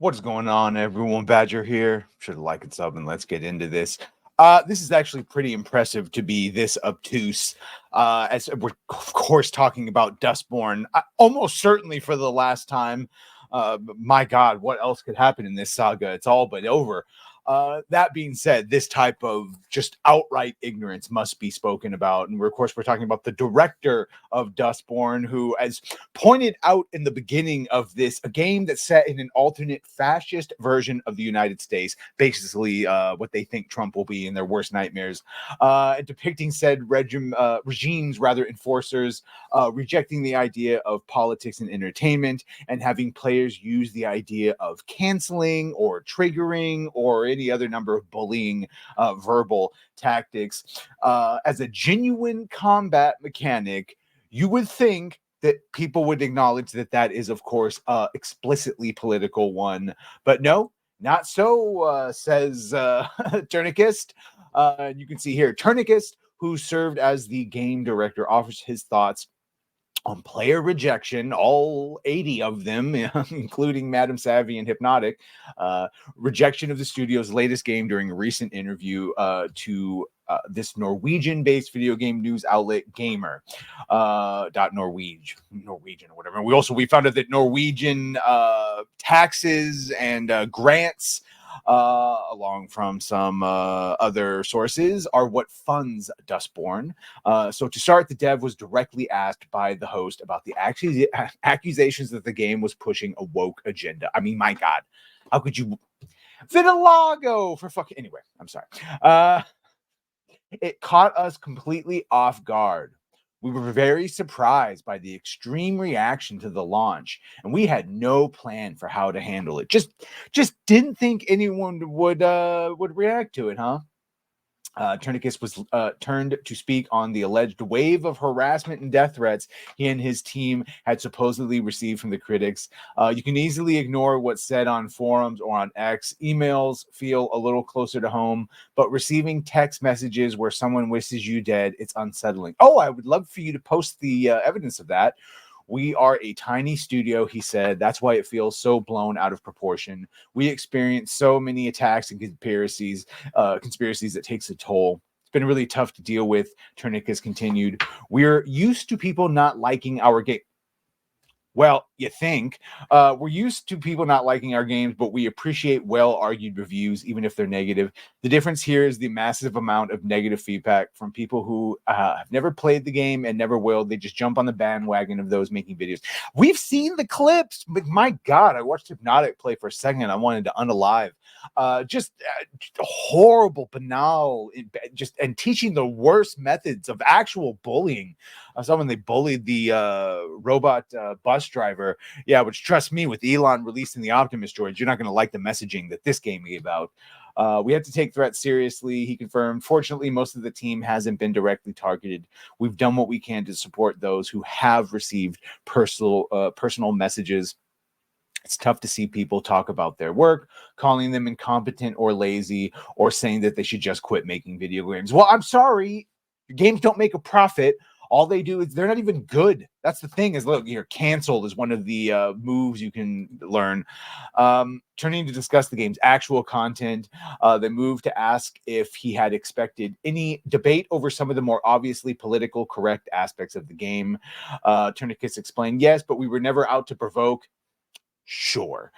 What is going on, everyone? Badger here. Should like and sub, and let's get into this. This is actually pretty impressive to be this obtuse. As we're, of course, talking about Dustborn, almost certainly for the last time. My God, what else could happen in this saga? It's all but over. That being said, this type of just outright ignorance must be spoken about. And of course, we're talking about the director of Dustborn, who, as pointed out in the beginning of this, a game that's set in an alternate fascist version of the United States, basically what they think Trump will be in their worst nightmares, depicting said regimes, rather enforcers, rejecting the idea of politics and entertainment, and having players use the idea of canceling or triggering or any other number of bullying verbal tactics as a genuine combat mechanic. You would think that people would acknowledge that that is, of course, explicitly political one, but no, not so, says Tourniquist. You can see here, Tourniquist, who served as the game director, offers his thoughts on player rejection, all 80 of them, including Madam Savvy and Hypnotic, rejection of the studio's latest game during a recent interview to this Norwegian-based video game news outlet Gamer Norwegian or whatever. We found out that Norwegian taxes and grants, along from some other sources, are what funds Dustborn. So to start, the dev was directly asked by the host about the accusations that the game was pushing a woke agenda. I mean, my God, how could you? Vitiligo for fucking. Anyway, I'm sorry. It caught us completely off guard. We were very surprised by the extreme reaction to the launch, and we had no plan for how to handle it. Just didn't think anyone would react to it, huh? Tourniquet was turned to speak on the alleged wave of harassment and death threats he and his team had supposedly received from the critics. You can easily ignore what's said on forums or on X. Emails feel a little closer to home, but receiving text messages where someone wishes you dead, it's unsettling. Oh, I would love for you to post the evidence of that. We are a tiny studio, he said. That's why it feels so blown out of proportion. We experience so many attacks and conspiracies that takes a toll. It's been really tough to deal with, Tourniquet continued. We're used to people not liking our game. Well, you think. We're used to people not liking our games, but we appreciate well-argued reviews, even if they're negative. The difference here is the massive amount of negative feedback from people who have never played the game and never will. They just jump on the bandwagon of those making videos. We've seen the clips, but my God, I watched Hypnotic play for a second. I wanted to unalive. Just horrible, banal, and teaching the worst methods of actual bullying. Someone they bullied the robot bus driver. Yeah, which trust me, with Elon releasing the Optimus droids, you're not going to like the messaging that this game gave out. We have to take threats seriously, he confirmed. Fortunately, most of the team hasn't been directly targeted. We've done what we can to support those who have received personal messages. It's tough to see people talk about their work, calling them incompetent or lazy, or saying that they should just quit making video games. Well, I'm sorry. Your games don't make a profit. All they do is they're not even good. That's the thing is, look, you're canceled is one of the moves you can learn. Turning to discuss the game's actual content, they moved to ask if he had expected any debate over some of the more obviously political correct aspects of the game. Tourniquet explained, yes, but we were never out to provoke. Sure.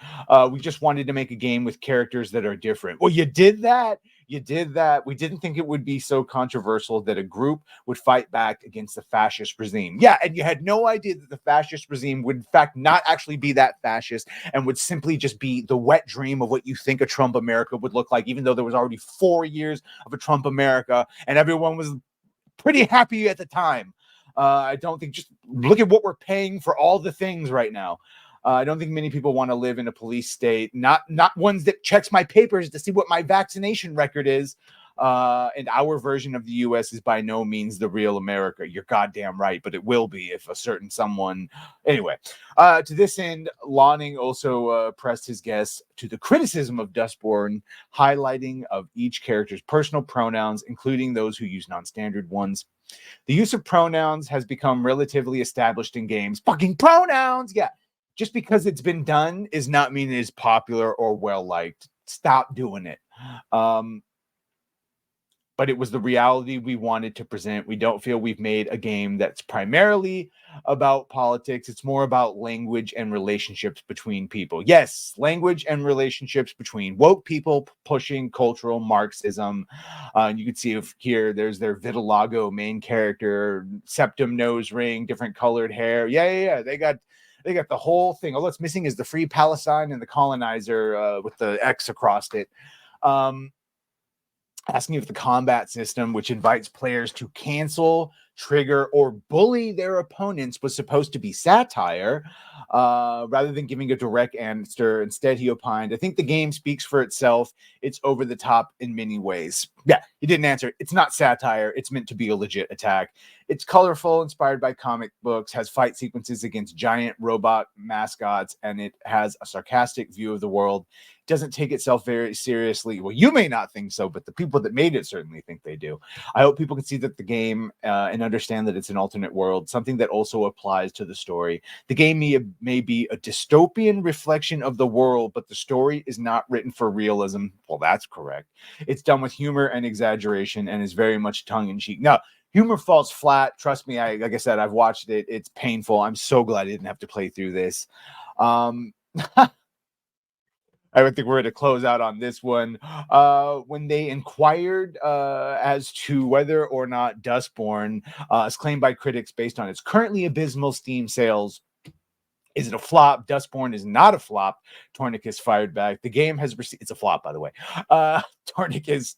We just wanted to make a game with characters that are different. Well, you did that. You did that. We didn't think it would be so controversial that a group would fight back against the fascist regime. Yeah, and you had no idea that the fascist regime would, in fact, not actually be that fascist and would simply just be the wet dream of what you think a Trump America would look like, even though there was already 4 years of a Trump America and everyone was pretty happy at the time. I don't think, just look at what we're paying for all the things right now. I don't think many people want to live in a police state, not ones that checks my papers to see what my vaccination record is. And our version of the U.S. is by no means the real America. You're goddamn right, but it will be if a certain someone. Anyway, to this end, Lawning also pressed his guests to the criticism of Dustborn, highlighting of each character's personal pronouns, including those who use non-standard ones. The use of pronouns has become relatively established in games. Fucking pronouns, yeah. just because it's been done is not mean it is popular or well liked. Stop doing it. But it was the reality we wanted to present. We don't feel we've made a game that's primarily about politics. It's more about language and relationships between people. Yes, language and relationships between woke people pushing cultural Marxism. You can see here, there's their vitiligo main character, septum nose ring, different colored hair. Yeah. They got the whole thing. All that's missing is the Free Palestine and the colonizer with the X across it. Asking if the combat system, which invites players to cancel, trigger, or bully their opponents, was supposed to be satire, rather than giving a direct answer. Instead, he opined, I think the game speaks for itself. It's over the top in many ways. Yeah, he didn't answer. It's not satire. It's meant to be a legit attack. It's colorful, inspired by comic books, has fight sequences against giant robot mascots, and it has a sarcastic view of the world. Doesn't take itself very seriously. Well, you may not think so, but the people that made it certainly think they do. I hope people can see that the game and understand that it's an alternate world, something that also applies to the story. The game may be a dystopian reflection of the world, but the story is not written for realism. Well, that's correct. It's done with humor and exaggeration and is very much tongue-in-cheek. Now, humor falls flat. Trust me, like I said, I've watched it. It's painful. I'm so glad I didn't have to play through this. I would think we're going to close out on this one. When they inquired as to whether or not Dustborn is claimed by critics based on its currently abysmal Steam sales, is it a flop? Dustborn is not a flop. Tornicus fired back. The game has received... It's a flop, by the way. Tornicus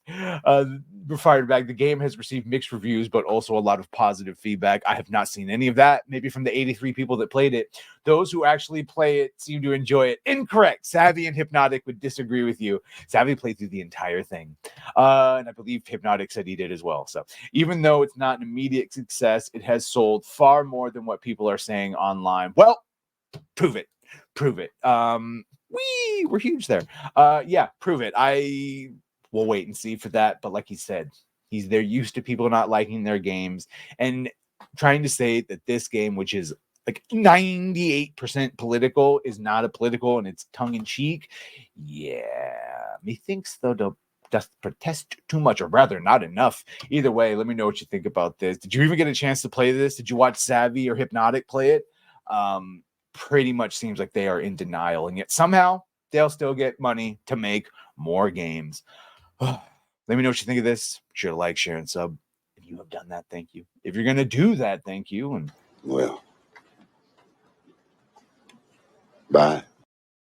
fired back. The game has received mixed reviews, but also a lot of positive feedback. I have not seen any of that. Maybe from the 83 people that played it. Those who actually play it seem to enjoy it. Incorrect. Savvy and Hypnotic would disagree with you. Savvy played through the entire thing. And I believe Hypnotic said he did as well. So even though it's not an immediate success, it has sold far more than what people are saying online. Well, prove it. We're huge there. Yeah, prove it. I will wait and see for that. But like he said, they're used to people not liking their games and trying to say that this game, which is like 98% political, is not a political and it's tongue-in-cheek. Yeah, methinks though to just protest too much, or rather not enough. Either way, let me know what you think about this. Did you even get a chance to play this? Did you watch Savvy or Hypnotic play it? Pretty much seems like they are in denial, and yet somehow they'll still get money to make more games. Let me know what you think of this. Be sure to like, share, and sub. If you have done that, thank you. If you're going to do that, thank you. And well, bye.